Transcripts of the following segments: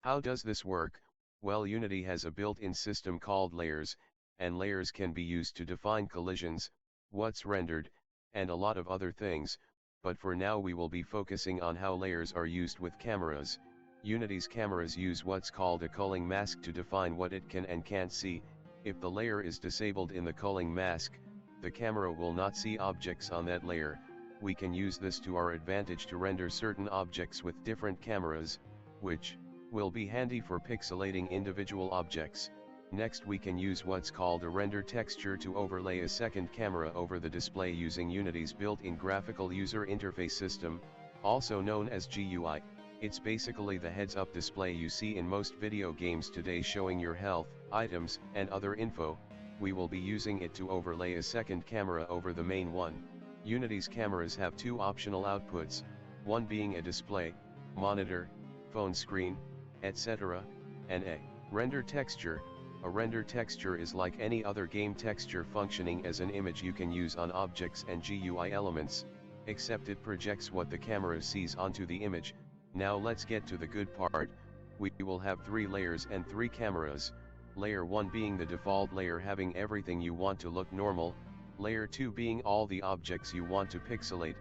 How does this work? Well, Unity has a built-in system called layers, and layers can be used to define collisions, what's rendered, and a lot of other things, but for now we will be focusing on how layers are used with cameras. Unity's cameras use what's called a culling mask to define what it can and can't see. If the layer is disabled in the culling mask, the camera will not see objects on that layer. We can use this to our advantage to render certain objects with different cameras, which will be handy for pixelating individual objects. Next we can use what's called a render texture to overlay a second camera over the display using Unity's built-in graphical user interface system, also known as GUI. It's basically the heads-up display you see in most video games today showing your health, items, and other info. We will be using it to overlay a second camera over the main one. Unity's cameras have two optional outputs, one being a display, monitor, phone screen, etc., and a render texture. A render texture is like any other game texture functioning as an image you can use on objects and GUI elements, except it projects what the camera sees onto the image. Now let's get to the good part. We will have 3 layers and 3 cameras, layer 1 being the default layer having everything you want to look normal, layer 2 being all the objects you want to pixelate,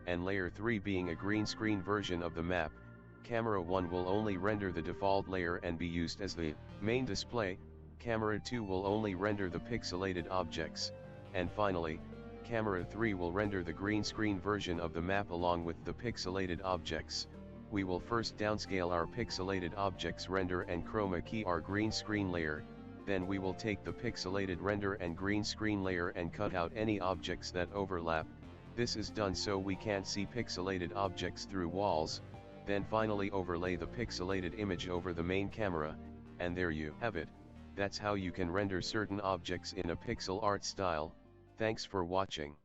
and layer 3 being a green screen version of the map. Camera 1 will only render the default layer and be used as the main display, camera 2 will only render the pixelated objects, and finally, camera 3 will render the green screen version of the map along with the pixelated objects. We will first downscale our pixelated objects render and chroma key our green screen layer, then we will take the pixelated render and green screen layer and cut out any objects that overlap. This is done so we can't see pixelated objects through walls. Then finally overlay the pixelated image over the main camera, and there you have it. That's how you can render certain objects in a pixel art style. Thanks for watching.